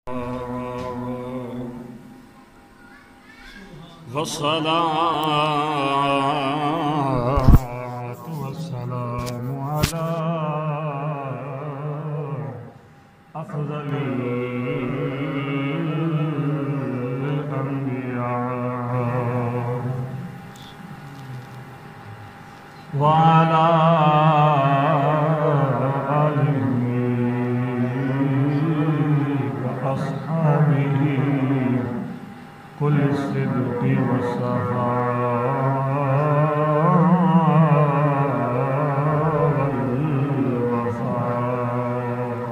والصلاة والسلام على أفضل الأنبياء وعلى آله وأصحابه كل الصدق والصفاء والوفاء.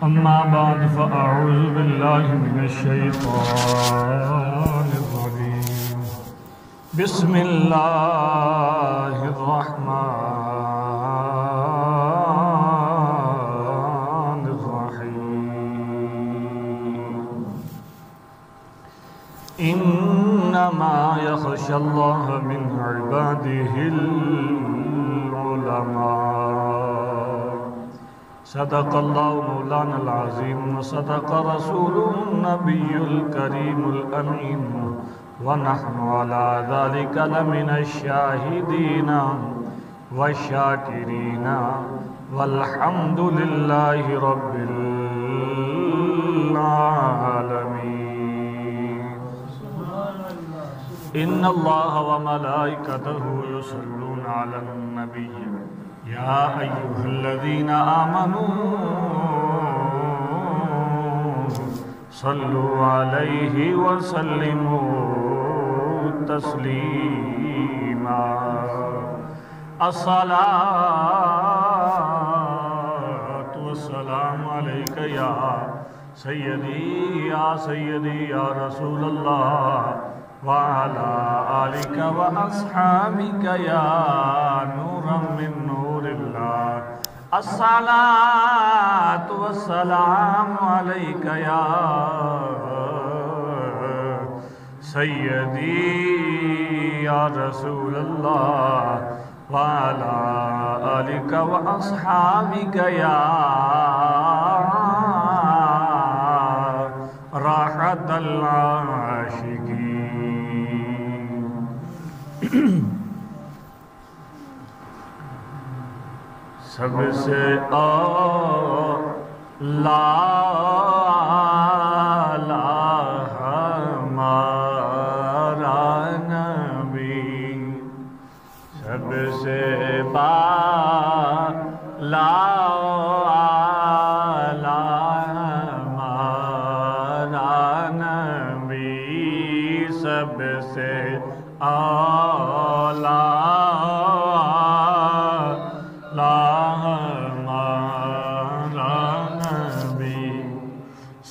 أما بعد فأعوذ بالله من الشيطان الرجيم. بسم الله الرحمن الرحيم. إنما يخشى الله من عباده العلماء. صدق الله مولانا العظيم وصدق رسوله النبي الكريم الأمين ونحن على ذلك لمن الشاهدين والشاكرين والحمد لله رب العالمين. إن الله وملائكته يصلون على النبي يا أيها الذين آمنوا صلوا عليه وسلموا تسليما. الصلاة والسلام عليك يا سيدي يا رسول الله وعلى آلك وأصحابك يا نورا من نور الله. الصلاة والسلام عليك يا سيدي يا رسول الله وعلى آلك وأصحابك يا راحة العاشقين. سب سے اعلیٰ ہمارا نبی، سب سے بالا ہمارا نبی، سب سے اعلیٰ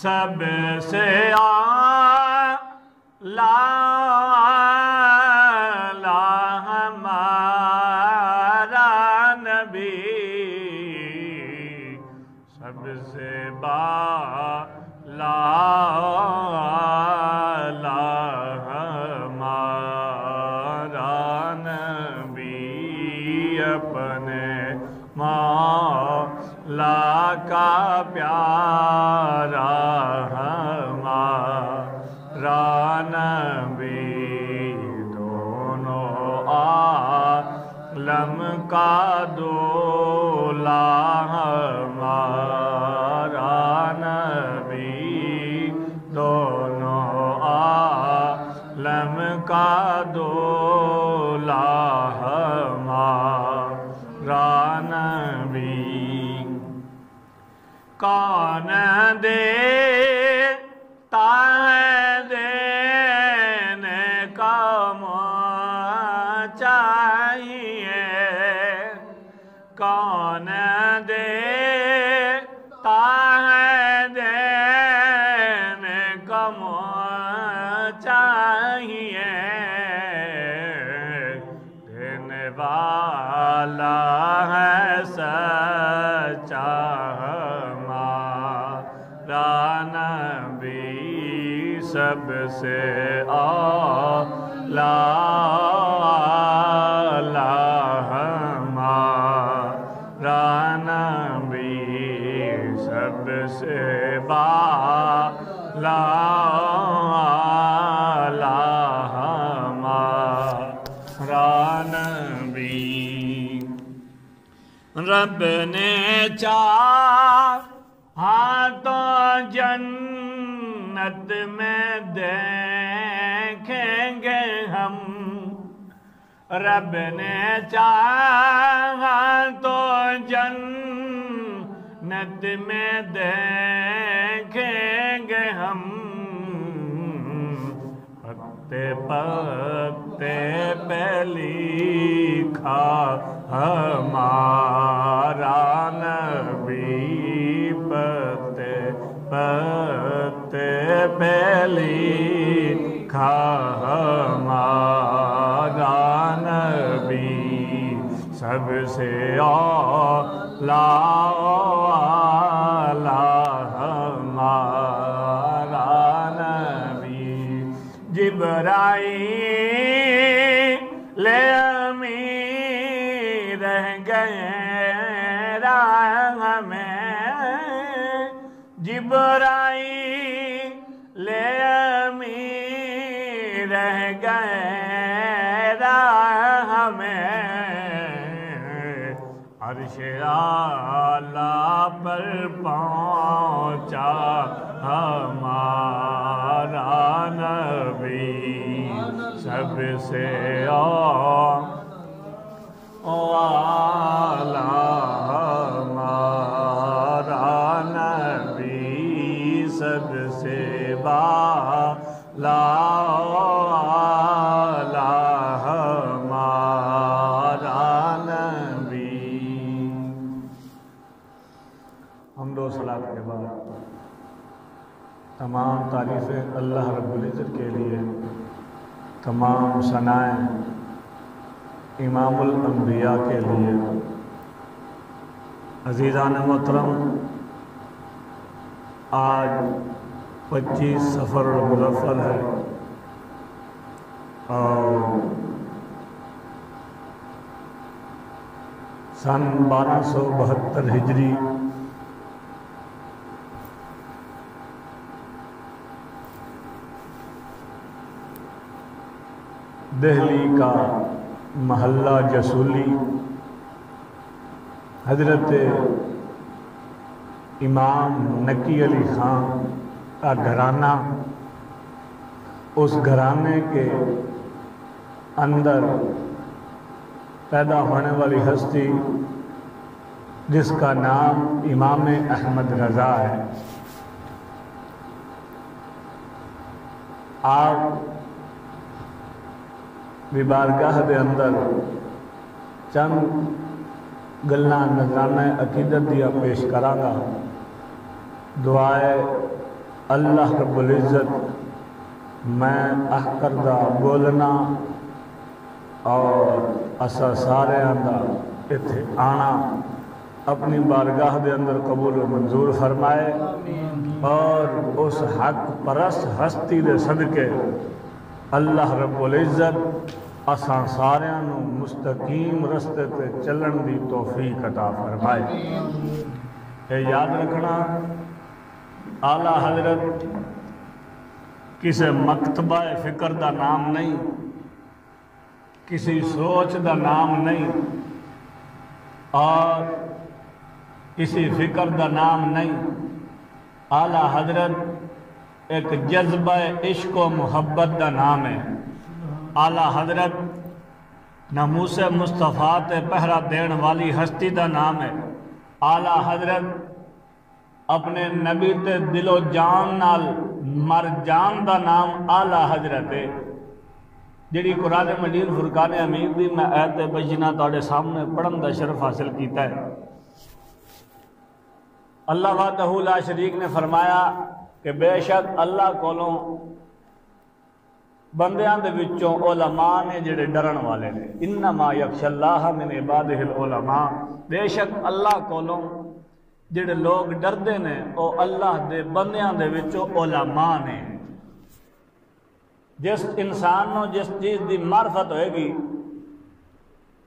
سب سے اعلیٰ ہمارا نبی، سب سے بالا ہمارا نبی، اپنے مولا کا پیارا ہمارا نبی، دونوں عالم کا دولا ہمارا نبی، دونوں عالم کا دولا ہمارا نبی. کون دیتا ہے دینے کا چاہیے، کون دیتا ہے دینے کا چاہیے، دینے والا ہے سچا نبی، سب سے اعلیٰ ہمارا نبی، سب سے بالا ہمارا نبی۔ رب نے چاہا تو جنت میں دیکھیں گے ہم، رب نے چاہا تو جنت میں دیکھیں گے ہم، پتے پتے پہ لکھا ہمارا نبی، پتے پتے پہ لکھا ہمارا نبی، سب سے اعلیٰ ہمارا نبی۔ جبرائیل امین رہ گئے راہ میں، جبرائیل امین رہ گئے راہ میں، عرش اعلیٰ پر پہنچا ہمارا نبی، سب سے اعلیٰ ہمارا نبی، سب سے بالا ہمارا نبی۔ حمد و صلاۃ کے بعد تمام تعریفیں اللہ رب العزت کے لیے، تمام ثنائیں امام الانبیاء کے لیے۔ عزیزان محترم، آج 25 صفر المظفر ہے اور سن 1272 ہجری دہلی کا محلہ جسولی، حضرت امام نقی علی خان کا گھرانہ، اس گھرانے کے اندر پیدا ہونے والی ہستی جس کا نام امام احمد رضا ہے۔ آپ بھی بارگاہ دے اندر چند گلاں نذرانہ عقیدت دیا پیش کرانگا۔ دعائے اللہ رب العزت میں احکردہ بولنا اور اسا سارے آندہ اتھے آنا اپنی بارگاہ دے اندر قبول و منظور فرمائے، اور اس حق پرست ہستی دے صدقے اللہ رب العزت اساں ساریاں نو مستقیم رستے تے چلن دی توفیق عطا فرمائے۔ اے یاد رکھنا، اعلیٰ حضرت کسی مکتبہ فکر دا نام نہیں، کسی سوچ دا نام نہیں، اور کسی فکر دا نام نہیں۔ اعلیٰ حضرت ایک جذبہ عشق و محبت دا نام ہے۔ اعلیٰ حضرت ناموس مصطفیٰ تے پہرا دین والی ہستی دا نام ہے۔ اعلیٰ حضرت اپنے نبی تے دل و جان نال مر جان دا نام اعلیٰ حضرت ہے، جڑی قرآن مجید فرقان حمید دی میں آیت بینہ تواڈے سامنے پڑھن دا شرف حاصل کیتا ہے۔ اللہ وحدہ لا شریک نے فرمایا کہ بے شک اللہ کولوں بندیاں دے وچوں علماء نے جڑے ڈرن والے نے، انما یخشی اللہ من عبادہ العلماء، بے شک اللہ کولوں جڑے لوگ ڈردے نے او اللہ دے بندیاں دے وچوں علماء نے۔ جس انسان نو جس چیز دی معرفت ہوئے گی،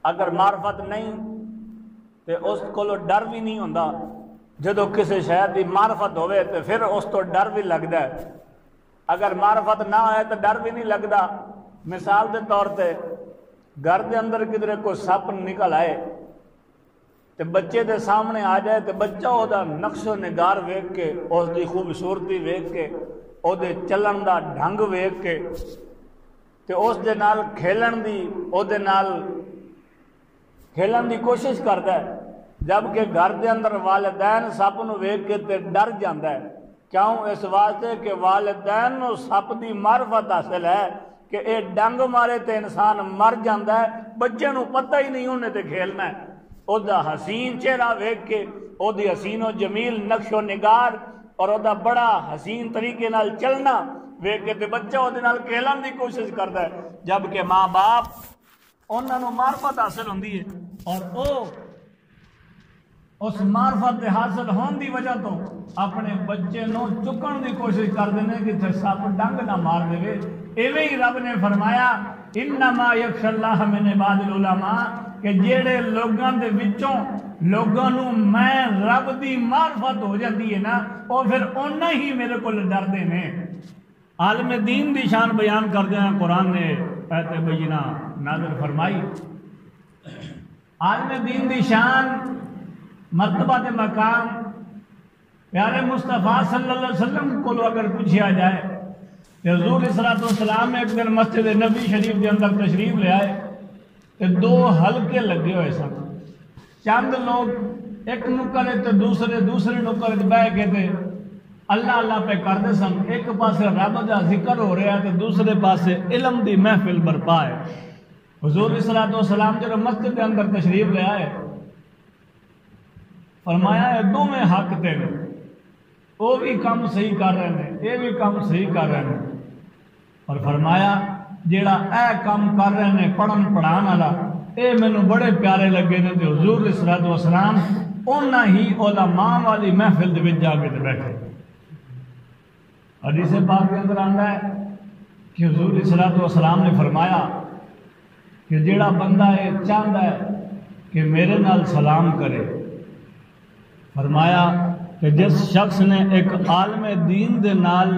اگر معرفت نہیں تے اس کولو ڈر بھی نہیں ہوندا، جدو کسی شاید کی معرفت ہوئے تو پھر اس تو ڈر بھی لگتا ہے، اگر معرفت نہ ہوئے تو ڈر بھی نہیں لگتا۔ مثال کے طور پہ گھر کے اندر کدھر کوئی سپ نکل آئے تو بچے دے سامنے آ جائے تو بچہ وہ نقش و نگار ویکھ کے، اس کی خوبصورتی ویکھ کے، وہ چلن دا ڈھنگ ویکھ کے تو اس دے نال کھیلن دی، وہ کھیلن دی کوشش کرتا ہے، جبکہ گھر دے اندر والدین سپ نو ویکھ کے تے ڈر جاندا ہے۔ کیوں؟ اس واسطے کہ والدین نو سپ دی معرفت حاصل ہے کہ اے ڈنگ مارے تے انسان مر جاندا ہے، بچے نو پتہ ہی نہیں انہیں تے کھیلنا ہے۔ او دا حسین چہرہ ویکھ کے، او دی حسین و جمیل نقش و نگار اور او دا بڑا حسین طریقے نال چلنا ویکھ کے تے بچہ او دے نال کھیلن دی کوشش کردا ہے، جبکہ ماں باپ انہاں نو معرفت حاصل ہوندی ہے اور او اس معرفت حاصل ہون دی وجہ تو اپنے بچے نو چکن دی کوشش کرتے ہیں کہ تے سپ ڈنگ نہ مار دے۔ ایویں ہی رب نے فرمایا انما یخشى اللہ من عباد العلماء کہ جیڑے لوگاں دے وچوں لوگاں نو میں رب دی معرفت ہو جاتی ہے نا، وہ پھر اونا ہی میرے کو ڈردے نے۔ عالم دین دی شان بیان کردے ہیں، قرآن نے آیت بینہ نازل فرمائی۔ عالم دین دی شان، مرتبہ دے مقام پیارے مصطفیٰ صلی اللہ علیہ وسلم کو اگر پوچھا جائے کہ حضور صلی اللہ علیہ وسلم ایک دن مسجد نبی شریف کے اندر تشریف لے آئے کہ دو حلقے لگے ہوئے سن، چند لوگ ایک نکرے تو دوسرے نکرے بہ کے تھے اللہ اللہ پہ کرتے سن، ایک پاسے رب کا ذکر ہو رہا ہے تو دوسرے پاسے علم دی محفل برپا ہے۔ حضور صلی اللہ علیہ وسلم جب مسجد کے اندر تشریف لے آئے فرمایا یہ دونوں حق تے نے، وہ بھی کام صحیح کر رہے ہیں، یہ بھی کام صحیح کر رہے ہیں، اور فرمایا جیڑا اے کام کر رہے ہیں پڑھن پڑھان والا اے مینو بڑے پیارے لگے نے، تو حضور صلی اللہ علیہ وسلم انہاں ہی علماء والی محفل دے وچ جا کے بیٹھے۔ حدیث پاک کے اندر آندا ہے کہ حضور صلی اللہ علیہ وسلم نے فرمایا کہ جیڑا بندہ یہ چاہتا ہے کہ میرے نال سلام کرے، فرمایا کہ جس شخص نے ایک عالم دین دے نال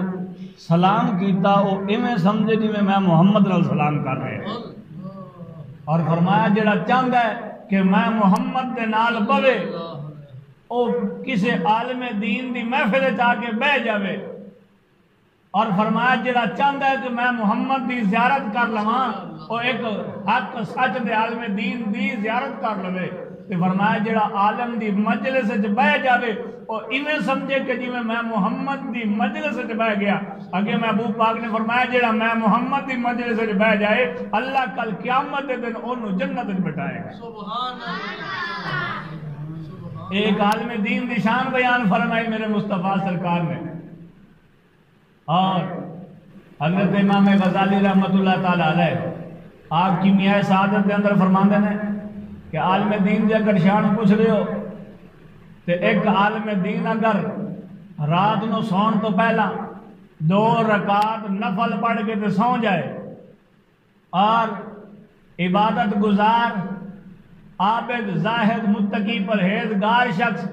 سلام کیتا وہ ایویں سمجھے جی میں محمد نال سلام کر رہے ہیں، اور فرمایا جڑا چاہتا ہے کہ میں محمد دے نال بوے وہ کسی عالم دین دی محفل جا کے بہ جاوے، اور فرمایا جڑا چاہتا ہے کہ میں محمد دی زیارت کر لواں وہ ایک حق سچ دے عالم دین دی زیارت کر لوے، تو فرمایا جڑا عالم دی مجلس وچ بہ جاوے وہ ایویں سمجھے کہ جی میں محمد دی مجلس وچ بہ گیا۔ اگے محبوب پاک نے فرمایا جڑا میں محمد دی مجلس وچ بہ جائے اللہ کل قیامت دے دن انہوں جنت وچ بٹھائے گا۔ سبحان اللہ۔ ایک عالم دین دی شان بیان فرمائی میرے مصطفیٰ سرکار نے، اور حضرت امام غزالی رحمۃ اللہ تعالی علیہ آپ کی میاں سعادت کے اندر فرماندے ہیں کہ عالم دین دی اگر شان پوچھ رہے ہو تو ایک عالم دین اگر رات نو سون تو پہلا 2 رکعت نفل پڑھ کے تو سو جائے، اور عبادت گزار عابد زاہد متقی پرہیزگار شخص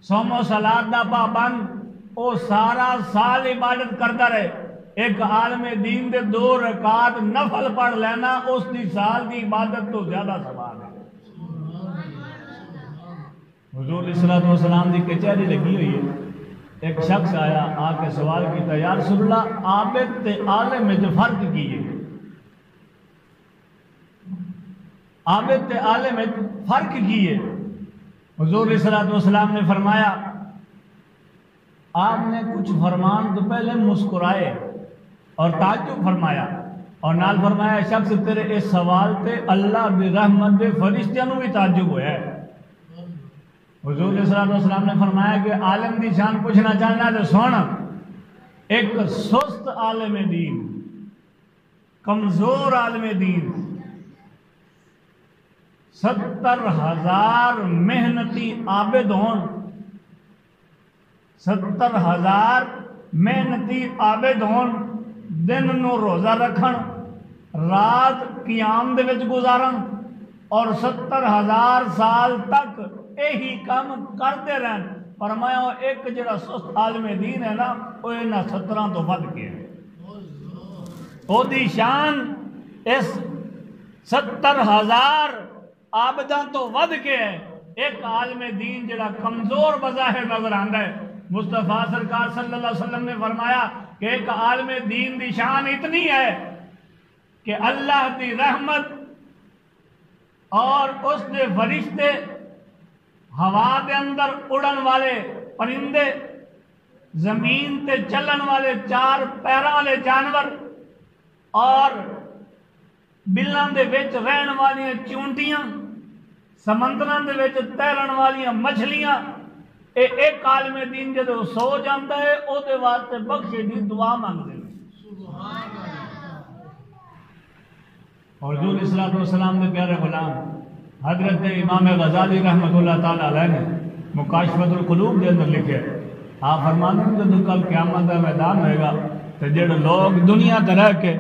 صوم و صلات دا پابند وہ سارا سال عبادت کرتا رہے، ایک عالم دین دے 2 رکعت نفل پڑھ لینا اس دی سال دی عبادت تو زیادہ ثواب ہے۔ حضور صلی اللہ علیہ وسلم دی کچہری لگی ہوئی ہے، ایک شخص آیا آ کے سوال کیتا یا رسول اللہ عابد تے عالم میں جو فرق کی ہے، عابد تے عالم میں فرق کی ہے؟ حضور صلی اللہ علیہ وسلم نے فرمایا آپ نے کچھ فرمان تو پہلے مسکرائے اور تعجب فرمایا، اور نال فرمایا شخص تیرے اس سوال تے اللہ دی رحمت دے فرشتیاں نو بھی تعجب ہویا ہے۔ حضور صلی اللہ علیہ وسلم نے فرمایا کہ عالم دی شان پوچھنا چاہنا تو سن، ایک سست عالم دین، کمزور عالم دین، 70,000 محنتی عابد ہون، 70,000 محنتی عابد ہون، دن نو روزہ رکھن، رات قیام دے وچ گزارن، اور 70,000 سال تک یہی کام کرتے رہن، فرمایا ایک جڑا سست عالم دین ہے نا وہ انہاں 17 تو ود کے ہے، او دی شان اس 70,000 عابداں تو ود کے ہے۔ ایک عالم دین جڑا کمزور بظاہر نظر آندا ہے، مصطفیٰ سرکار صلی اللہ علیہ وسلم نے فرمایا کہ ایک عالم دین دی شان اتنی ہے کہ اللہ دی رحمت اور اس دے فرشتے، ہوا دے اندر اڑن والے پرندے، زمین تے چلن والے 4 پیراں والے جانور اور بلاں دے وچ رہن والی چونٹیاں، سمندراں دے وچ تیرن والی مچھلیاں، ایک عالم دین جدو سو جاتا ہے او دے واسطے بخشے دی دعا مانگتے ہیں۔ اور حضور صلی اللہ علیہ وسلم کے پیارے غلام حضرت امام غزالی رحمۃ اللہ تعالیٰ علیہ نے مکاشفۃ القلوب کے اندر لکھے، آپ فرماتے ہیں جب کل قیامت کا میدان ہوئے گا تو جڑے لوگ دنیا تے رہ کے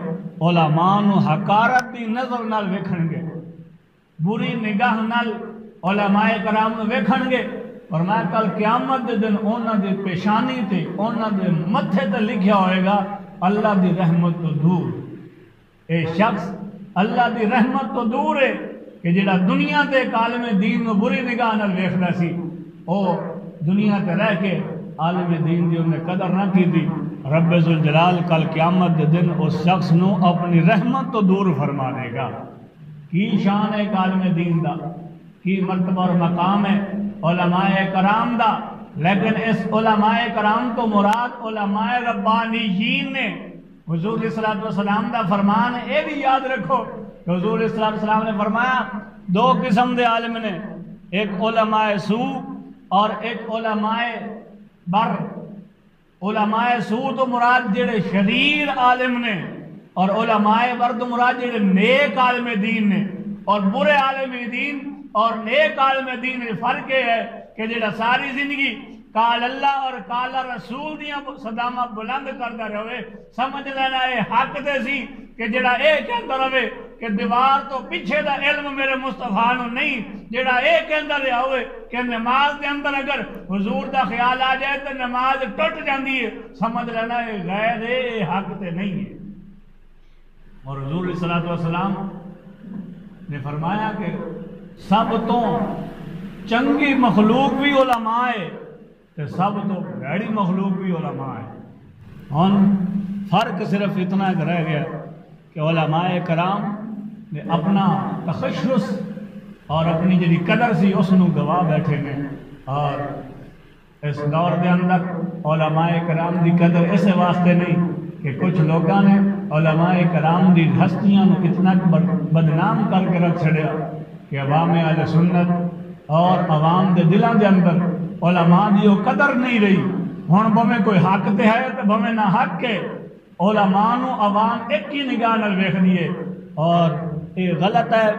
علماء نو حقارت دی نظر نال ویکھن گے، بری نگاہ نال علماء کرام نو ویکھن گے، فرمایا کل قیامت دے دن انہاں دی پیشانی تے انہاں دے متھے تے لکھیا ہوئے گا اللہ دی رحمت تو دور۔ اے شخص اللہ دی رحمت تو دور ہے کہ جڑا دنیا تے ایک عالم دین نو بری نگاہ نال ویکھدا سی، او دنیا تے رہ کے عالم دین دی انہیں قدر نہ کی دی، رب ذوالجلال کل قیامت دے دن اس شخص نو اپنی رحمت تو دور فرما دے گا۔ کی شان ہے ایک عالم دین دا، کی مرتبہ اور مقام ہے علماء کرام دا، لیکن اس علماء کرام تو مراد علماء ربانیین نے۔ حضور صلی اللہ علیہ وسلم دا فرمان ہے، یہ بھی یاد رکھو کہ حضور صلی اللہ علیہ وسلم نے فرمایا 2 قسم دے عالم نے، ایک علماء سو اور ایک علماء بر۔ علماء سو تو مراد جڑے شریر عالم نے، اور علماء بر تو مراد جڑے نیک عالم دین نے۔ اور برے عالم دین اور نیک عالم دین میں فرق یہ ہے کہ جڑا ساری زندگی قال اللہ اور قال رسول دیاں صدامہ بلند کرتا رہے، سمجھ لینا ہے حق دے سی کہ جڑا اے کہتا رہے کہ دیوار تو پیچھے دا علم میرے مصطفیٰ نو نہیں، جڑا اے کہتا رہا ہوئے کہ نماز دے اندر اگر حضور دا خیال آ جائے تو نماز ٹوٹ جاندی ہے، سمجھ لینا ہے غیر اے حق تے نہیں ہے۔ اور حضور صلی اللہ علیہ وسلم نے فرمایا کہ سب تو چنگی مخلوق بھی علماء ہے تو سب تو بھڑی مخلوق بھی علماء ہے۔ ہن فرق صرف اتنا رہ گیا کہ علماء کرام نے اپنا تخصص اور اپنی جڑی قدر سی اس نو گواہ بیٹھے نے، اور اس دور دے اندر علماء کرام دی قدر اس واسطے نہیں کہ کچھ لوگوں نے علماء کرام دی ہستیاں نو اتنا بدنام کر کے رکھ چھڑیا کہ عوام اہل سنت اور عوام دے دلوں دے اندر علماء دی وہ قدر نہیں رہی۔ ہن بھویں کوئی حق تے ہے تے بھویں نہ حق ہے، علماء نو عوام ایک ہی نگاہ نال ویکھدی ہے، اور یہ غلط ہے۔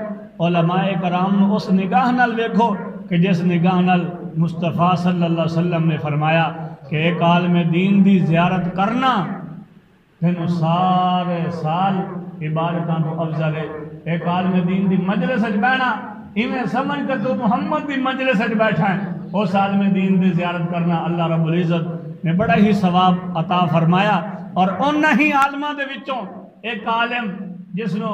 علماء کرام نو اس نگاہ نال ویکھو کہ جس نگاہ نال مصطفیٰ صلی اللہ علیہ وسلم نے فرمایا کہ ایک عالم دین دی زیارت کرنا تینوں سارے سال عبادتاں تو افضل ہے۔ ایک عالم دین دی مجلس وچ بیٹھنا ایویں سمجھ کہ تو محمد دی مجلس وچ بیٹھا ہے، اس عالم دین دی زیارت کرنا اللہ رب العزت نے بڑا ہی ثواب عطا فرمایا۔ اور انہاں ہی عالماں دے وچوں ایک عالم جس نو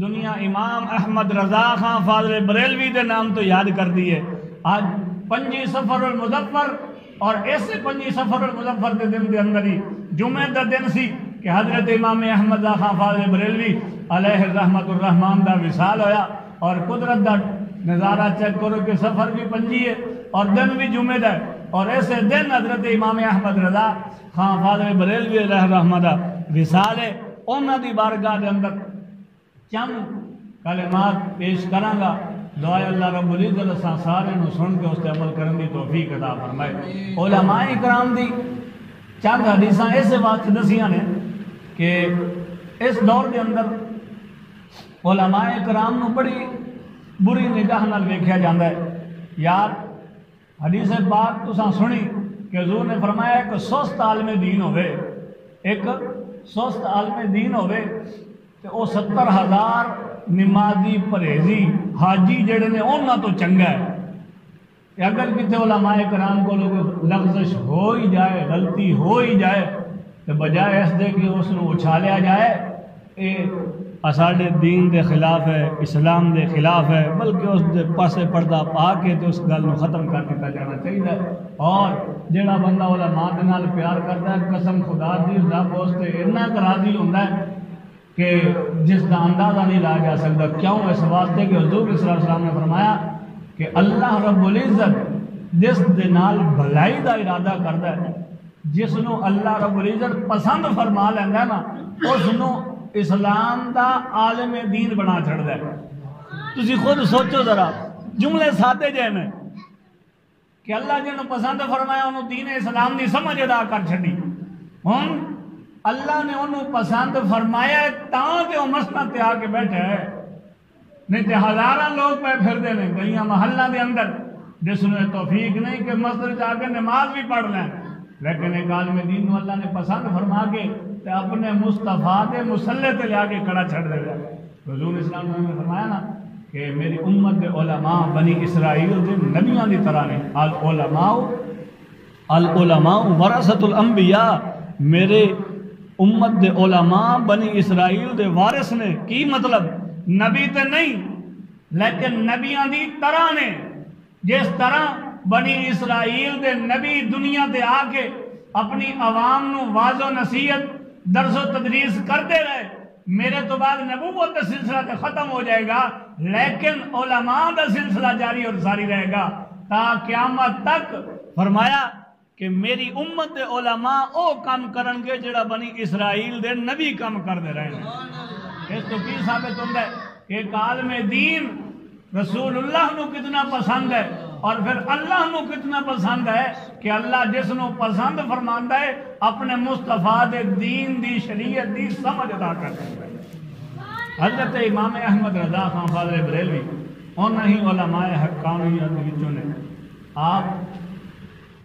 دنیا امام احمد رضا خان فاضل بریلوی دے نام تو یاد کر دی ہے، آج 5 صفر المظفر، اور ایسے 5 صفر المظفر دے دن دے اندر ہی جمعہ دا دن سی کہ حضرت امام احمد رضا خان فاضل بریلوی علیہ رحمت الرحمان دا وصال ہویا۔ اور قدرت دا نظارہ چیک کرو کہ سفر بھی 5 ہے اور دن بھی جمعہ دا ہے، اور ایسے دن حضرت امام احمد رضا خان فاضل بریلوی علیہ رحمت دا وصال ہے۔ انہاں دی بارگاہ دے اندر چند کلمات پیش کراں گا، دعائے اللہ رب العزت سارے نو سن کے اس تے عمل کرن دی توفیق عطا فرمائے۔ علماء کرام دی چند حدیثاں ایسے واسطے دسیاں نے کہ اس دور دے اندر علماء کرام نو بڑی بری نگاہ نال ویکھیا جاندا ہے۔ یار حدیث پاک تساں سنی کہ حضور نے فرمایا کہ سست عالم دین ہوئے، ایک سست عالم دین ہوئے تے او 70,000 نمازی پرہیزی حاجی جڑے نے انہاں تو چنگا ہے۔ کہ اگر کتنے علماء کرام کو لغزش ہو ہی جائے، غلطی ہو ہی جائے، تو بجائے اس دے کہ اس کو اچھالیا جائے یہ ساڈے دین دے خلاف ہے، اسلام دے خلاف ہے، بلکہ اس دے پاسے پردہ پا کے تو اس گل کو ختم کر دیا جانا چاہیے۔ اور جڑا بندہ علماء دے نال پیار کرتا ہے، قسم خدا دی رب اس تے اتنا راضی ہوندا ہے کہ جس کا اندازہ نہیں لایا جا سکتا۔ کیوں؟ اس واسطے کہ حضور صلی اللہ علیہ وسلم نے فرمایا کہ اللہ رب العزت جس دے نال بھلائی دا ارادہ کرتا ہے، جس نو اللہ رب العزت پسند فرما لینا ہے نا، اس نو اسلام دا عالم دین بنا چھڑدا ہے۔ تسی خود سوچو ذرا، جملے سادے جے میں کہ اللہ جنو پسند فرمایا انہوں دین اسلام دی سمجھ ادا کر چھڑی۔ ہن اللہ نے انہوں پسند فرمایا ہے تاں کہ وہ مسجد تے آ کے بیٹھے ہے، نہیں تے ہزاراں لوگ پہ پھر دے نے گلیاں محلہ دے اندر جس نے توفیق نہیں کہ مسجد جا کے نماز بھی پڑھ لیں، لیکن ایک عالم دین نو اللہ نے پسند فرما کے تے اپنے مصطفیٰ دے مسلح تے لیا کے کڑا چھڑ دے گا۔ حضور اسلام نے فرمایا نا کہ میری امت دے علماء بنی اسرائیل دے نبیاں دی طرح نے، العلماء ورثۃ الانبیاء، میرے امت دے علماء بنی اسرائیل دے وارث نے۔ کی مطلب؟ نبی تے نہیں لیکن نبیاں دی طرح نے، جس طرح بنی اسرائیل دے نبی دنیا تے آ کے اپنی عوام نو واض و نصیحت درس و تدریس کرتے رہے، میرے تو بعد نبوت کا سلسلہ تو ختم ہو جائے گا، لیکن علماء کا سلسلہ جاری اور ساری رہے گا تا قیامت تک۔ فرمایا کہ میری امت دے علماء او کام کرن گے جڑا بنی اسرائیل دے نبی کام کر دے رہے ہیں۔ اس تو کی ثابت ہوتا ہے کہ ایک عالم دین رسول اللہ نو کتنا پسند ہے، اور پھر اللہ نو کتنا پسند ہے کہ اللہ جس نو پسند فرماندا ہے اپنے مصطفیٰ دے دین دی شریعت دی سمجھ ادا کرتا ہے۔ حضرت امام احمد رضا خان فاضل بریلوی انہاں ہی علماء حقانیت وچوں نے، آپ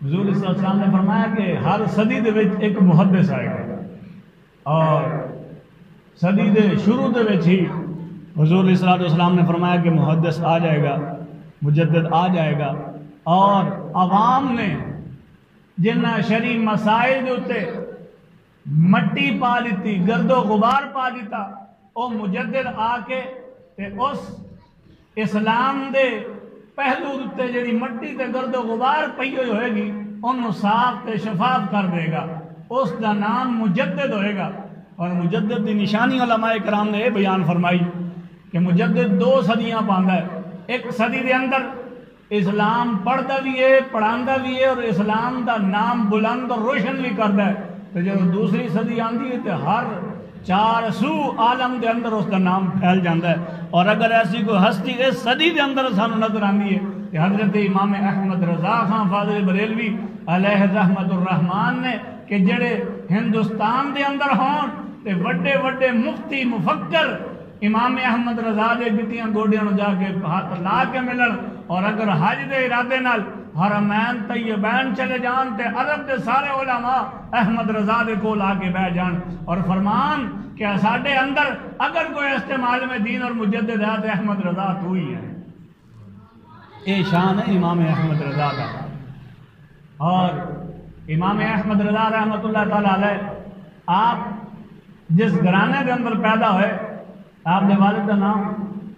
حضور صلی اللہ علیہ وسلم نے فرمایا کہ ہر صدی دے وچ ایک محدث آئے گا، اور صدی دے شروع دے وچ ہی حضور صلی اللہ علیہ وسلم نے فرمایا کہ محدث آ جائے گا، مجدد آ جائے گا، اور عوام نے جنہ شرعی مسائل دے اتے مٹی پا دیتی، گرد و غبار پا دیتا، او مجدد آ کے تے اس اسلام دے پہلو تے جڑی مٹی تے گرد و غبار پئی ہوئے گی انہوں صاف تے شفاف کر دے گا، اس دا نام مجدد ہوئے گا۔ اور مجدد دی نشانی علماء کرام نے یہ بیان فرمائی کہ مجدد دو صدیاں پاندا ہے، ایک صدی دے اندر اسلام پڑھدا بھی ہے، پڑھاندا بھی ہے، اور اسلام دا نام بلند اور روشن بھی کردا ہے، تو جب دوسری صدی آندی ہے تو ہر چار سو عالم دے اندر اس کا نام پھیل جاندہ ہے۔ اور اگر ایسی کوئی ہستی اس صدی دے اندر سانو نظر آندی ہے کہ حضرت امام احمد رضا خان فاضل بریلوی علیہ رحمت الرحمان نے کہ جڑے ہندوستان دے اندر ہون تے وڈے وڈے مفتی مفکر امام احمد رضا دے گتیاں گوڑیاں نو جا کے ہاتھ لا کے ملن، اور اگر حج دے ارادے نال حرمین طیبین چلے جان تے عرب دے سارے علماء احمد رضا دے کو لا کے بیٹھ جان اور فرمان کہ ساڈے اندر اگر کوئی استعمال میں دین اور مجدد ہے تو احمد رضا تو ہی ہے۔ اے شان ہے امام احمد رضا کا۔ اور امام احمد رضا رحمت اللہ تعالی علیہ آپ جس گھرانے کے اندر پیدا ہوئے، آپ نے والد کا نام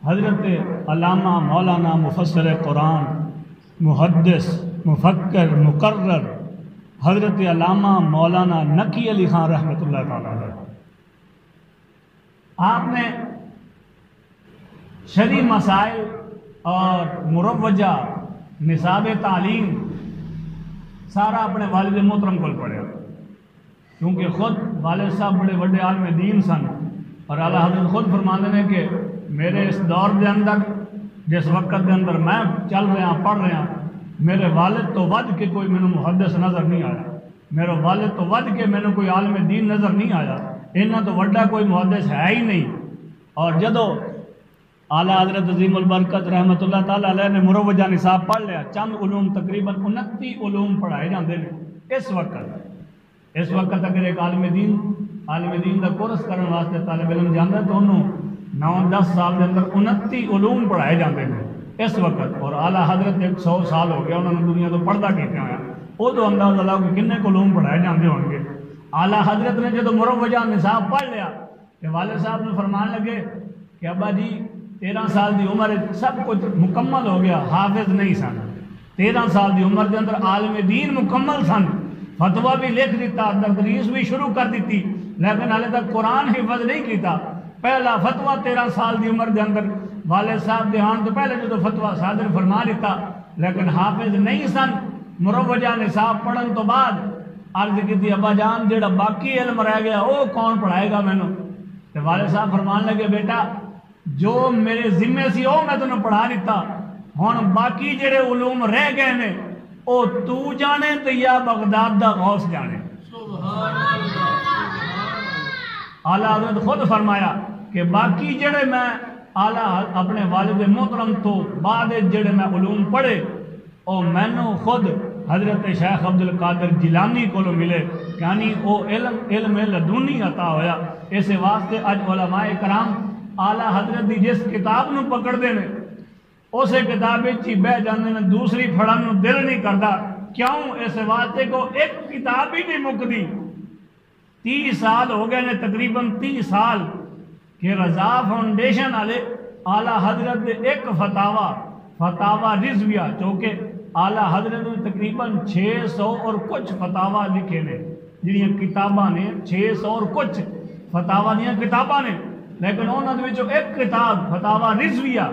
حضرت علامہ مولانا مفسر قرآن محدث مفکر مقرر حضرت علامہ مولانا نقی علی خان رحمۃ اللہ تعالیٰ علیہ۔ آپ نے شرعی مسائل اور مروجہ نصاب تعلیم سارا اپنے والد محترم کو پڑھا، کیونکہ خود والد صاحب بڑے بڑے عالم دین سن، اور اعلیٰ حضرت خود فرماتے ہیں کہ میرے اس دور دے اندر جس وقت دے اندر میں چل رہا پڑھ رہا، میرے والد تو ود کے کوئی مینوں محدث نظر نہیں آیا، میرے والد تو ود کے مینوں کوئی عالم دین نظر نہیں آیا، انہاں تو وڈا کوئی محدث ہے ہی نہیں۔ اور جدو اعلیٰ حضرت عظیم البرکت رحمت اللہ تعالیٰ علیہ نے مروجہ نصاب پڑھ لیا، چند علوم تقریباً 29 علوم پڑھائے جاندے ہیں اس وقت اگر ایک عالم دین کا کورس کرنے واسطے طالب علم جانا ہے تو انہوں 9-10 سال کے اندر 29 علوم پڑھائے جاتے ہیں۔ اس وقت، اور اعلیٰ حضرت 100 سال ہو گیا انہوں نے دنیا تو پردہ کیتا ہوا، وہ تو اندازہ لاؤ کہ کنے کو علوم پڑھائے جاندے ہوں گے۔ اعلیٰ حضرت نے جب مروجہ نصاب پڑھ لیا کہ والد صاحب نے فرمان لگے کہ ابا جی 13 سال دی عمر سب کچھ مکمل ہو گیا، حافظ نہیں سن، 13 سال دی عمر کے اندر عالم دین مکمل سن، فتویٰ بھی لکھ دیتا، تدریس بھی شروع کر دیتی، لیکن حالے تک قرآن حفظ نہیں کیتا۔ پہلا فتویٰ 13 سال دی عمر کے اندر والد صاحب دیہان تو پہلے جو فتویٰ صادر فرما دیتا، لیکن حافظ نہیں سن۔ مروجہ نصاب پڑھن تو بعد عرض کی تھی ابا جان جڑا باقی علم رہ گیا وہ کون پڑھائے گا مینوں؟ تو والد صاحب فرمان لگے بیٹا جو میرے ذمے سی وہ میں تمہیں پڑھا دیتا، ہن باقی جڑے علوم رہ گئے نے او تو جانے تو یا بغداد دا غوث جانے۔ اعلیٰ حضرت خود فرمایا کہ باقی جڑے میں اعلیٰ اپنے والد محترم تو بعد جڑے میں علوم پڑھے او مینوں خود حضرت شیخ عبد القادر جیلانی کو ملے، یعنی وہ علم لدنی عطا ہویا۔ اس واسطے اج علماء کرام اعلیٰ حضرت دی جس کتاب نو پکڑ دے نے اسے کتاب ہی بہ جاندے نے، دوسری پڑھن نو دل نہیں کردا۔ کیوں؟ اس واسطے کو ایک کتاب ہی نہیں مکدی۔ 30 سال ہو گئے نے، تقریباً 30 سال کہ رضا فاؤنڈیشن والے اعلیٰ حضرت دے ایک فتاوا رضویہ، چونکہ اعلیٰ حضرت نے تقریباً 600 اور کچھ فتاوا لکھے نے، جڑیاں کتاباں نے 600 اور کچھ فتاوا دیاں کتاباں نے، لیکن انہوں نے وچوں ایک کتاب فتاوا رضویہ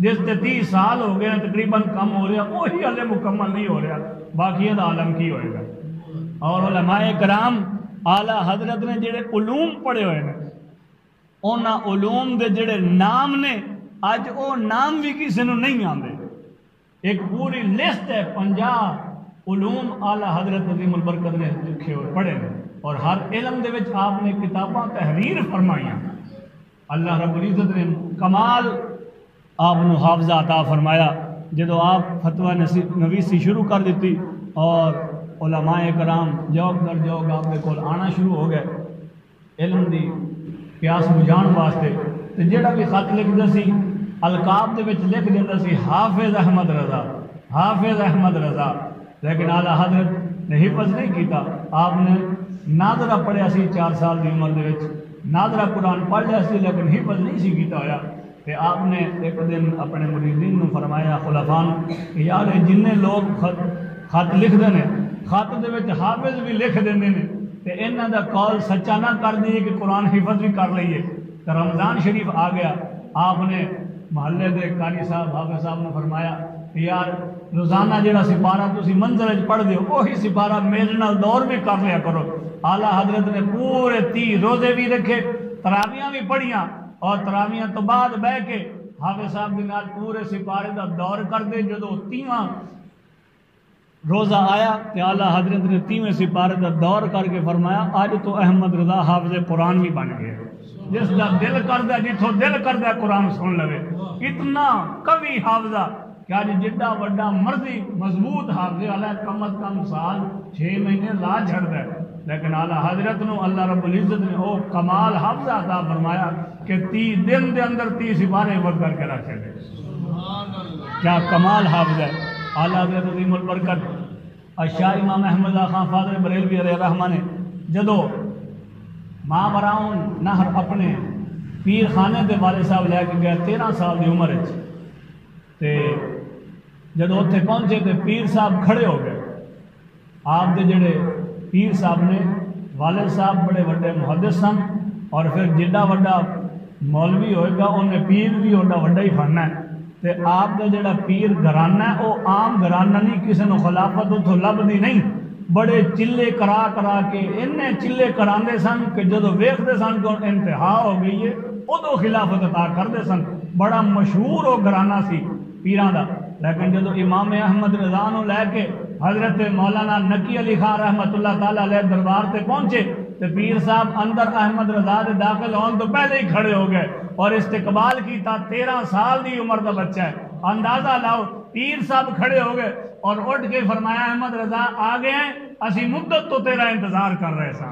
جس تے 30 سال ہو گئے تقریباً کم ہو رہا، وہی ہلے مکمل نہیں ہو رہا، باقی دا عالم کی ہوئے گا۔ اور علماء کرام اعلیٰ حضرت نے جڑے علوم پڑھے ہوئے ہیں انہاں علوم دے جڑے نام نے اج وہ نام بھی کسی نے نہیں آندے۔ ایک پوری لسٹ ہے 50 علوم اعلیٰ حضرت عظیم البرکت نے لکھے ہوئے پڑھے ہیں، اور ہر علم دے وچ آپ نے کتاباں تحریر فرمائیاں۔ اللہ رب العزت نے کمال آپ نے حافظہ عطا فرمایا۔ جدو آپ فتویٰ نویسی شروع کر دیتی اور علماء کرام جوگ در جوگ آپ کے کول آنا شروع ہو گئے علم دی پیاس بجھان واسطے، تو جڑا بھی خط لکھدا سی القاب دے وچ لکھ دیتا سی حافظ احمد رضا، حافظ احمد رضا، لیکن اعلیٰ حضرت نے حفظ نہیں کیتا۔ آپ نے ناظرہ پڑھیا سی 4 سال دی عمر دے وچ، ناظرہ قرآن پڑھ لیا سی لیکن حفظ نہیں سی کیتا ہویا۔ کہ آپ نے ایک دن اپنے مریدین نے فرمایا خلفان کہ یار جننے لوگ خط لکھ دے خط دے وچ حافظ بھی لکھ دیندے نے تے انہاں دا قول سچا نہ کر دیے کہ قرآن حفظ بھی کر لئیے۔ تو رمضان شریف آ گیا، آپ نے محلے دے قاری صاحب حافظ صاحب نے فرمایا کہ یار روزانہ جڑا سپارہ تسی منظر وچ پڑھ دیو وہی سپارہ میرے نال دور بھی کر لیا کرو۔ اعلیٰ حضرت نے پورے 30 روزے بھی رکھے، تراویاں بھی پڑھیاں، اور تراویاں تو بعد بہ کے حافظ صاحب کے نال پورے سپارے دا دور کر دے۔ جدو 30واں روزہ آیا تو اعلیٰ حضرت نے 30ویں سپارے دا دور کر کے فرمایا آج تو احمد رضا حافظ قرآن بھی بن گئے، جس دا دل کردہ جتوں دل کردہ قرآن سن لوے۔ اتنا قوی حافظہ کہ آج جڈا وڈا مرضی مضبوط حافظ والا کم از کم سال 6 مہینے لا چھڑ دے، لیکن اعلیٰ حضرت نو اللہ رب العزت نے وہ کمال حافظہ عطا فرمایا کہ 30 دن دے اندر 30 سپارے حفظ کر کے رکھے دے۔ کیا کمال حافظ ہے اعلیٰ حضرت عظیم البرکت شاہ امام احمد خان فاضل بریلوی علیہ الرحمہ نے جدو ماں براؤن نہر اپنے پیر خانے دے والد صاحب لے کے گئے 13 سال دی عمر تے جدو اتنے پہنچے تو پیر صاحب کھڑے ہو گئے۔ آپ دے جڑے پیر صاحب نے والد صاحب بڑے وڈے محدث سن، اور پھر جڈا وڈا مولوی ہوئے گا انہیں پیر بھی اوڈا وڈا ہی بننا ہے۔ تے آپ دا جڑا پیر گھرانہ ہے وہ عام گھرانہ نہیں، کسی نے خلافت اتوں لبدی نہیں، بڑے چلے کرا کے انہیں چلے کراندے سن کہ جدو ویکھدے سن کہ انتہا ہو گئی ہے ادو خلافت عطا کردے سن۔ بڑا مشہور وہ گھرانہ سی پیراں دا، لیکن جدو امام احمد رضا نو لے کے حضرت مولانا نقی علی خان رحمت اللہ تعالی علیہ دربار تے پہنچے تو پیر صاحب اندر احمد رضا دے داخل ہون تو پہلے ہی کھڑے ہو گئے اور استقبال کیتا۔ 13 سال دی عمر دا بچہ ہے، اندازہ لاؤ۔ پیر صاحب کھڑے ہو گئے اور اٹھ کے فرمایا احمد رضا آ گئے ہیں؟ اسی مدت تو تیرا انتظار کر رہے سا،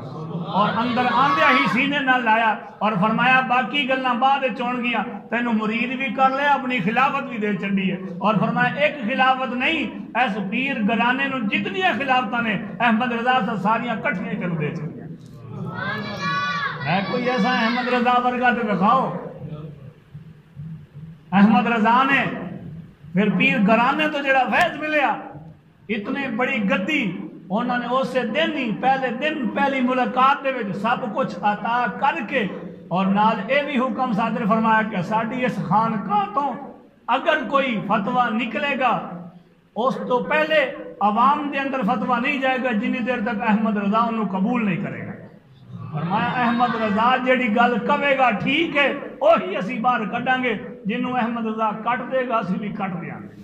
اور اندر آندیا ہی سینے نہ لایا اور فرمایا باقی گلاں بعد چون گیا، تینوں مرید بھی کر لے، اپنی خلافت بھی دے چڑی ہے، اور فرمایا ایک خلافت نہیں، ایس پیر گرانے نو جتنی خلافتاں نے احمد رضا سے ساریاں کٹھیاں چلو دے چڑیا۔ ہے کوئی ایسا احمد رضا ورگا تو دکھاؤ۔ احمد رضا نے پھر پیر گرانے تو جڑا فیض ملیا، اتنے بڑی گدی انہوں نے اسے دن ہی پہلے دن پہلی ملاقات دے وچ سب کچھ عطا کر کے اور نال اے بھی حکم صادر فرمایا کہ ساڈی اس خانقاہ تو اگر کوئی فتویٰ نکلے گا اس تو پہلے عوام دے اندر فتویٰ نہیں جائے گا جنی دیر تک احمد رضا انہوں قبول نہیں کرے گا۔ فرمایا احمد رضا جیڑی گل کہے گا ٹھیک ہے، وہی اسی باہر کڈاں گے، جنوں احمد رضا کٹ دے گا اسی بھی کٹ دیاں گے۔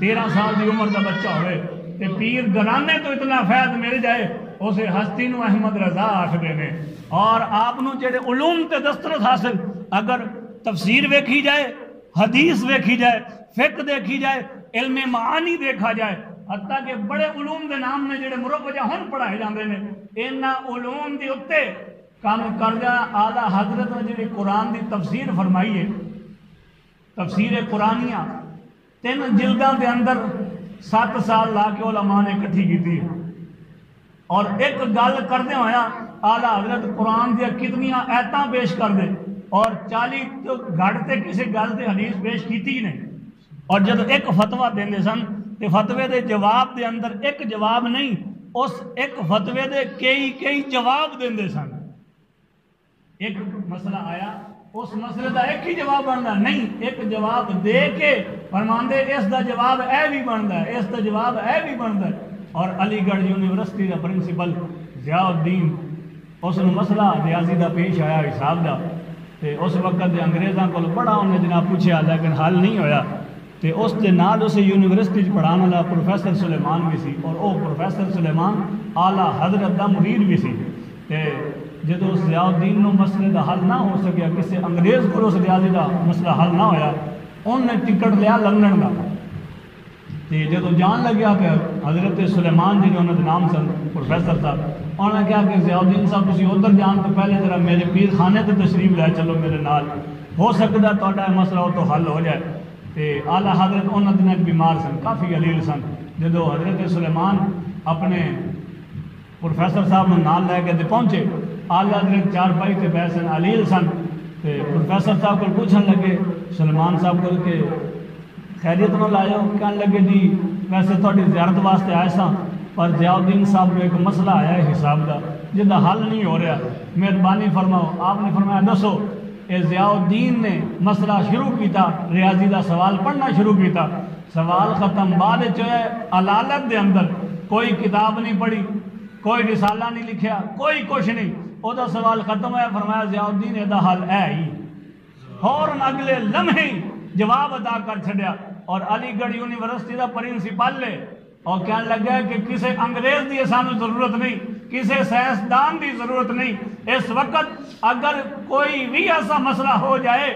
13 سال دی عمر دا بچہ ہوئے تے پیر گرانے تو اتنا فیض مل جائے، اسے ہستی نو احمد رضا آکھدے نے۔ اور آپ نو جڑے علوم تے دسترس حاصل، اگر تفسیر ویکھی جائے، حدیث ویکھی جائے، فقہ دیکھی جائے، علم معانی دیکھا جائے، حتیٰ کہ بڑے علوم دے نام نے جڑے مروجہ ہن پڑھائے جاندے نے، انہاں علوم دی اتے کام کردہ اعلیٰ حضرت نے جڑی قرآن دی تفسیر فرمائی ہے، تفسیر قرآنیہ 3 جلداں دے اندر 7 سال لا کے علماء نے اکٹھی کی ہے، اور ایک گل کردے ہویا اعلیٰ حضرت قرآن دیا کتنیاں ایتاں پیش کر دے اور 40 تو گھٹ تے کسی گل تے حدیث پیش کیتی نہیں، اور جب ایک فتویٰ دیندے سن تے فتوے دے جواب دے اندر ایک جواب نہیں، اس ایک فتوے دے کئی جواب دیندے سن۔ ایک مسئلہ آیا، اس مسئلے دا ایک ہی جواب بندا نہیں، ایک جواب دے کے فرماندے اس دا جواب اے بھی بندا ہے، اس دا جواب اے بھی بندا ہے۔ اور علی گڑھ یونیورسٹی دا پرنسپل ضیاء الدین، اس نے مسئلہ ریاضی دا پیش آیا حساب دا، تے اس وقت دے انگریزاں کو بڑا انہیں جناب پوچھا لیکن حل نہیں ہویا، تے اس دے نال اسے یونیورسٹی پڑھانے والا پروفیسر سلیمان بھی سی، اور وہ پروفیسر سلیمان اعلیٰ حضرت دا مرید بھی سی۔ تے جدو اس ضیاء الدین نو مسئلے دا حل نہ ہو سکیا، کسی انگریز کو اس ریاضی دا مسئلہ حل نہ ہویا، انہوں نے ٹکٹ لیا لندن دا، تے جدو جان لگیا کہ حضرت سلیمان جی انہوں نے نام سن پروفیسر صاحب، انہوں نے کہا کہ ضیاء الدین صاحب تسی ادھر جان تو پہلے ذرا میرے پیر خانے تے تشریف لے چلو میرے نال، ہو سکتا تہاڈا مسئلہ ہو تو حل ہو جائے۔ تے اعلیٰ حضرت انہوں نے ایک بیمار سن، کافی علیل سن، جدو حضرت سلیمان اپنے پروفیسر صاحب نے نال لے کے پہنچے، اعلیٰ حضرت 4 پائی تے بیٹھے سن، علیل سن، تے پروفیسر صاحب کو پوچھن لگے سلیمان صاحب کو کہ خیریت نہ لائے ہو، کہنے لگے جی ویسے تھوڑی زیارت واسطے آئے سا، پر ضیاء الدین صاحب کو ایک مسئلہ آیا ہے حساب دا جن دا حل نہیں ہو رہا، مہربانی فرماؤ۔ آپ نے فرمایا دسو۔ اے ضیاء الدین نے مسئلہ شروع کیتا، ریاضی دا سوال پڑھنا شروع کیتا، سوال ختم، بعد چوئے علالت دے اندر کوئی کتاب نہیں پڑھی، کوئی رسالہ نہیں لکھیا، کوئی کچھ نہیں، او دا سوال ختم ہوا، فرمایا ضیاء الدین اے دا حل ہے ہی، فوراً اگلے لمحے جواب ادا کر چھڑیا، اور علی گڑھ یونیورسٹی دا پرنسپل لے اور کہنے لگا کہ کسی انگریز دی سانو ضرورت نہیں، کسی سائنسدان دی ضرورت نہیں، اس وقت اگر کوئی بھی ایسا مسئلہ ہو جائے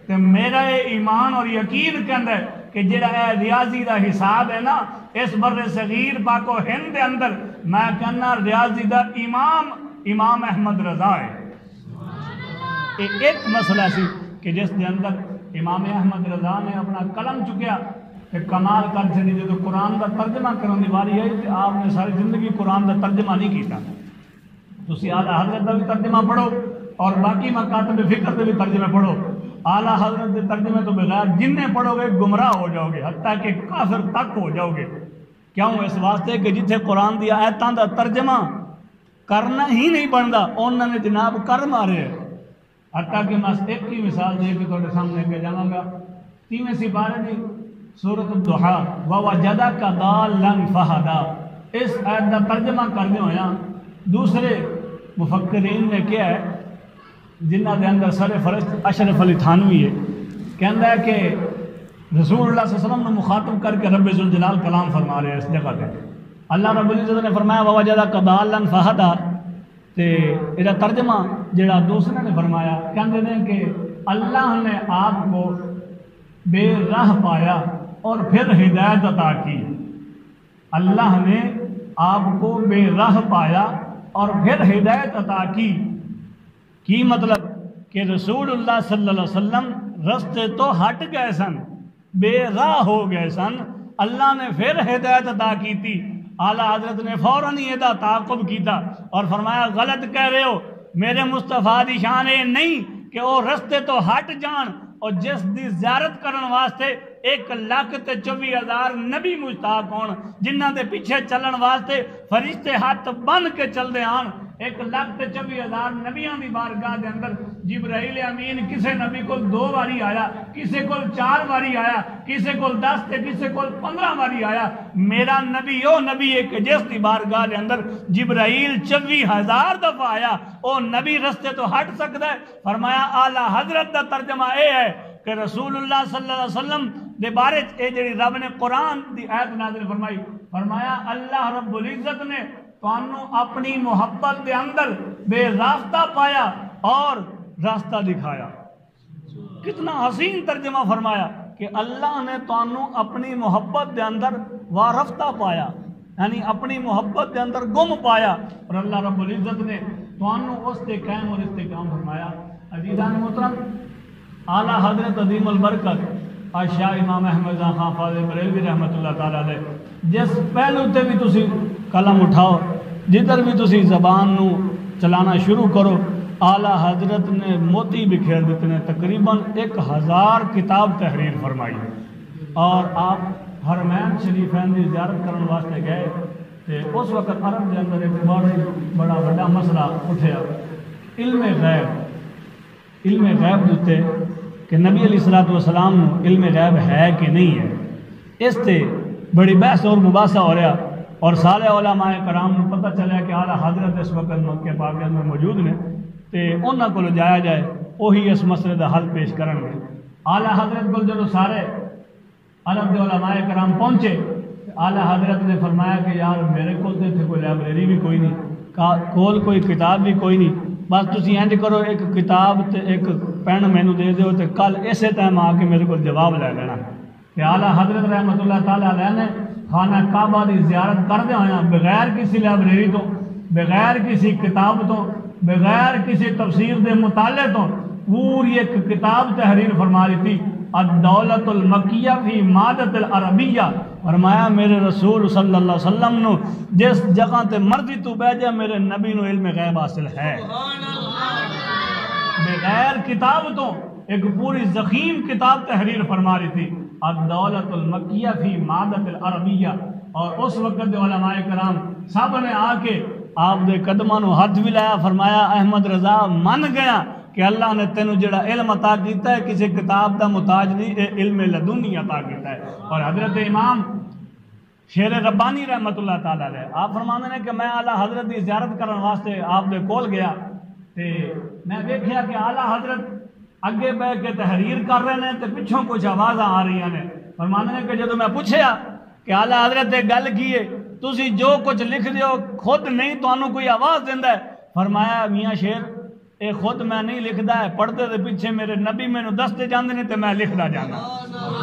تو میرا ایمان اور یقین کہندا ہے کہ جڑا ہے ریاضی دا حساب ہے نا اس بر صغیر پاک و ہند دے اندر، میں کہنا ریاضی دا امام احمد رضا ہے۔ ایک مسئلہ سی کہ جس دے اندر امام احمد رضا نے اپنا قلم چکیا کہ کمال کر چھڑی، جدو قرآن کا ترجمہ کرنے کی باری آئی تو آپ نے ساری زندگی قرآن کا ترجمہ نہیں کیتا۔ تسی اعلیٰ حضرت کا بھی ترجمہ پڑھو اور باقی مکاتب فکر کے بھی ترجمے پڑھو، اعلیٰ حضرت کے ترجمے تو بغیر جنہیں پڑھو گے گمراہ ہو جاؤ گے، حتیٰ کہ کافر تک ہو جاؤ گے۔ کیوں؟ اس واسطے کہ جتھے قرآن دی آیتاں دا ترجمہ کرنا ہی نہیں بنتا انہوں نے جناب کر مارے۔ حتیٰ کہ میں ایک ہی مثال دے کے تھوڑے سامنے کے جاؤں گا، 3ویں سپارے دی سورۃ الضحیٰ وَوَجَدَكَ ضَالًّا فَہَدَىٰ، اس آیت کا ترجمہ کرنے ہویا دوسرے مفکرین نے کیا ہے جنہ دے اندر سر فرشت اشرف علی تھانوی ہے، کہندا ہے کہ رسول اللہ صلی اللہ علیہ وسلم نے مخاطب کر کے رب ذوالجلال کلام فرما رہے ہیں اس جگہ پہ۔ اللہ رب العزت نے فرمایا وَوَجَدَكَ ضَالًّا فَہَدَىٰ، تے یہ ترجمہ جڑا دوسرے نے فرمایا کہتے ہیں کہ اللہ نے آپ کو بے راہ پایا اور پھر ہدایت عطا کی۔ اللہ نے آپ کو بے راہ پایا اور پھر ہدایت عطا کی مطلب کہ رسول اللہ صلی اللہ علیہ وسلم رستے تو ہٹ گئے سن، بے راہ ہو گئے سن، اللہ نے پھر ہدایت عطا کی تھی۔ اعلیٰ حضرت نے فوراً ہی یہ تعاقب کیتا اور فرمایا غلط کہہ رہے ہو، میرے مصطفیٰ دی شان یہ نہیں کہ وہ رستے تو ہٹ جان، اور جس دی زیارت کرن واسطے 1,24,000 نبی مشتاق ہون، جنہ دے پیچھے چلن واسطے فرشتے ہاتھ بن کے چل دے آن۔ 1,24,000 نبیاں دی بارگاہ دے اندر جبرائیل امین کسے نبی کو 2 باری آیا، کسے کو 4 باری آیا، کسے کو 10 تے کسے کو 15 باری آیا۔ میرا نبی او نبی ہے کہ جس دی بارگاہ دے اندر جبرائیل 24,000 دفعہ آیا، او نبی رستے تو ہٹ سکتا ہے۔ فرمایا اعلیٰ حضرت دا ترجمہ اے ہے کہ رسول اللہ صلی اللہ علیہ وسلم دے بارے اے جڑی رب نے قرآن دی آیت نازل فرمائی، فرمایا اللہ رب العزت نے تانوں اپنی محبت دے اندر بے راستہ پایا اور راستہ دکھایا۔ کتنا حسین ترجمہ فرمایا کہ اللہ نے تانوں اپنی محبت دے اندر وارفتہ پایا، یعنی اپنی محبت دے اندر گم پایا، اور اللہ رب العزت نے تانوں اس تے قائم اور استقام فرمایا۔ عزیزان محترم، اعلیٰ حضرت عظیم البرکت شاہ امام احمد خان فاضل بریلوی رحمۃ اللہ تعالیٰ علیہ جس پہلو تے بھی تسی قلم اٹھاؤ، جدھر بھی تسی زبان نو چلانا شروع کرو، اعلیٰ حضرت نے موتی بکھیر دیتے ہیں۔ تقریباً 1000 کتاب تحریر فرمائی، اور آپ حرمین شریفین دی زیارت کرنے واسطے گئے تے اس وقت عرب دے اندر ایک بڑا بڑا مسئلہ اٹھیا، علم غیب دیتے کہ نبی علیہ الصلوۃ والسلام علم غیب ہے کہ نہیں ہے۔ اس تے بڑی بحث اور مباحثہ ہو رہا، اور سارے علماء کرام کو پتہ چلا کہ اعلیٰ حضرت اس وقت مکہ پاک میں موجود نے، تے انہاں کو جایا جائے وہی اس مسئلے دا حل پیش کرن گے۔ اعلیٰ حضرت کو جب سارے عرب کے علماء کرام پہنچے، اعلیٰ حضرت نے فرمایا کہ یار میرے کو تے کوئی لائبریری بھی کوئی نہیں، کول کوئی کتاب بھی کوئی نہیں، بس تسی انج کرو ایک کتاب تے ایک پین مینو دے دیو تے کل اسی ٹائم آ کے میرے کو جواب لے لینا۔ کہ اعلیٰ حضرت رحمۃ اللہ تعالیٰ علیہ نے خانہ کعبہ دی زیارت کردے ہوئے بغیر کسی لائبریری تو، بغیر کسی کتاب تو، بغیر کسی تفسیر دے مطالعے تو پوری ایک کتاب تحریر فرما لی تھی، الدولت المکیہ فی مادت العربیہ۔ فرمایا میرے رسول صلی اللہ علیہ وسلم نو جس جگہ تے مرضی تو بیٹھ جا، میرے نبی نو علم غیب حاصل ہے، بغیر کتاب تو ایک پوری ضخیم کتاب تحریر فرما رہی تھی، الدولت المکیہ فی مادت العربیہ۔ اور اس وقت دے علماء کرام سب نے آ کے آپ دے قدماں نو ہاتھ بھی لایا، فرمایا احمد رضا من گیا کہ اللہ نے تینوں جڑا علم عطا کیتا ہے کسی کتاب دا محتاج نہیں، اے علم لدنی عطا کیتا ہے۔ اور حضرت امام شیر ربانی رحمۃ اللہ تعالیٰ علیہ آپ فرمانے ہیں کہ میں اعلیٰ حضرت کی زیارت کرنے واسطے آپ دے کول گیا تے میں دیکھیا کہ اعلیٰ حضرت اگے بہ کے تحریر کر رہے ہیں تے پچھوں کچھ آوازاں آ رہی ہیں۔ فرمانے ہیں کہ جدو میں پوچھیا کہ اعلیٰ حضرت ایک گل کیے تسی جو کچھ لکھ دیو خود نہیں تانوں کوئی آواز دیندا ہے؟ فرمایا میاں شیر اے خود میں نہیں لکھدا ہے، پڑھتے دے پیچھے میرے نبی مینوں دستے جاندے نے تے میں لکھدا جانا۔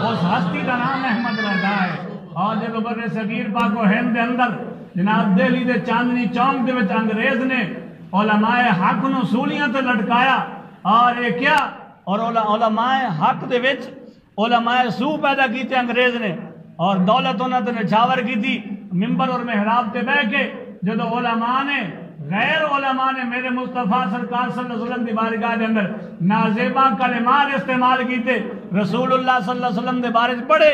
اس ہستی دا نام احمد رضا ہے۔ اور جدو بر صغیر پاک و ہند دے اندر جناب دہلی دے چاندنی چوک دے وچ انگریز نے علماء حق نو سولیاں تے لٹکایا، اور یہ کیا اور علماء حق دے وچ علماء سو پیدا کیتے انگریز نے، اور دولت انہوں نے نچھاور کی تھی ممبر اور محراب تے بیٹھ کے۔ جدو علماء نے غیر علماء نے میرے مصطفیٰ سرکار صلی اللہ علیہ وسلم دی بارگاہ دے اندر نازیبا کلمات استعمال کیتے، رسول اللہ صلی اللہ علیہ وسلم دے بارے بڑے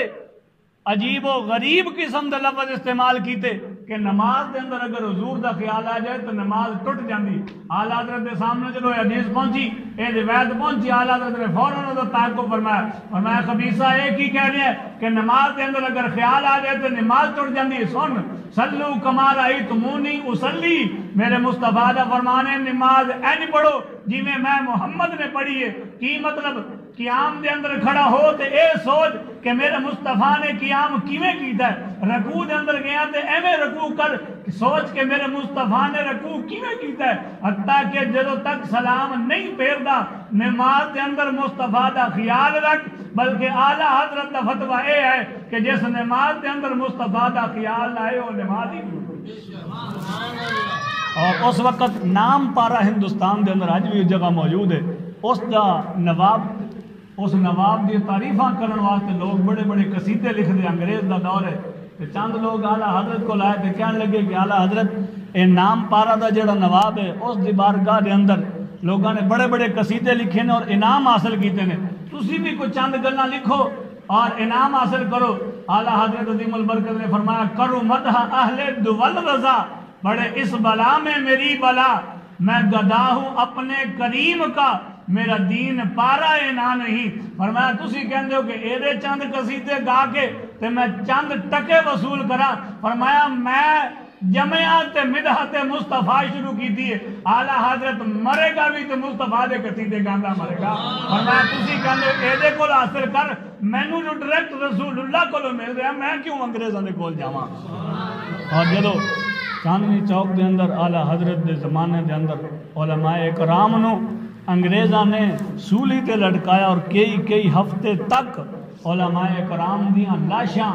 عجیب و غریب قسم دے لفظ استعمال کیتے کہ نماز دے اندر اگر حضور دا خیال آ جائے تو نماز ٹوٹ جاندی۔ اعلیٰ حضرت دے سامنے جدو حدیث پہنچی، اے روایت پہنچی، اعلیٰ حضرت نے فوراً اس کا تعاقب فرمایا خبیثہ ایک ہی کہہ رہے ہیں کہ نماز دے اندر اگر خیال آ جائے تو نماز ٹوٹ جاندی۔ سن صلو کما رأیتمونی اصلی، میرے مصطفیٰ دا فرمانے نماز اینج پڑھو جی میں محمد نے پڑھی ہے۔ کی مطلب قیام دے اندر کھڑا ہو تے اے سوچ کہ میرے مصطفیٰ نے قیام کیویں کیتا ہے، رکوع دے اندر گیا تے ایویں رکوع کر، سوچ کہ میرے مصطفیٰ نے رکوع کیویں کیتا ہے، حتیٰ کہ جدوں تک سلام نہیں پھیردا نماز دے اندر مصطفیٰ دا خیال رکھ۔ بلکہ اعلیٰ حضرت دا فتویٰ اے ہے کہ جس نماز دے اندر مصطفیٰ دا خیال نہ آئے وہ نماز ہی اور اس وقت نام پارا ہندوستان دے اندر اج بھی جگہ موجود ہے، اس دا نواب، اس نواب دی تعریفاں کرن واسطے لوگ بڑے بڑے قصیدے لکھ دے، انگریز دا دور ہے، تے چند لوگ اعلیٰ حضرت کو لائے تے کہنے لگے کہ اعلیٰ حضرت اے نام پارا دا جڑا نواب ہے اس دی بارگاہ دے اندر لوگوں نے بڑے بڑے قصیدے لکھے نے اور انعام حاصل کیتے نے، تسی بھی کوئی چند گلاں لکھو اور انعام حاصل کرو۔ اعلیٰ حضرت عظیم البرکت نے فرمایا کرو مدح اہل دول رضا، بڑے اس بلا میں میری بلا، میں گدا ہوں اپنے کریم کا، میرا دین پارا نہ نہیں۔ فرمایا تسی کہندے ہو کہ ایدے چند قصیدے گا کے تے میں چند ٹکے وصول کرا، فرمایا میں جمعیات مدحت مصطفیٰ شروع کی دیئے، اعلیٰ حضرت مرے گا بھی تو مصطفیٰ دے قصیدے گاندہ مرے گا۔ فرمایا تسی کہندے ہو ایدے کو حاصل کر، مینوں جو ڈائریکٹ رسول اللہ کو مل رہا، میں کیوں انگریزاں دے کول جاواں؟ اور جدو چاندنی چوک دے اندر اعلیٰ حضرت دے زمانے دے اندر علماء اکرام نو انگریزاں نے سولی تے لٹکایا اور کئی ہفتے تک علماء اکرام دیاں لاشاں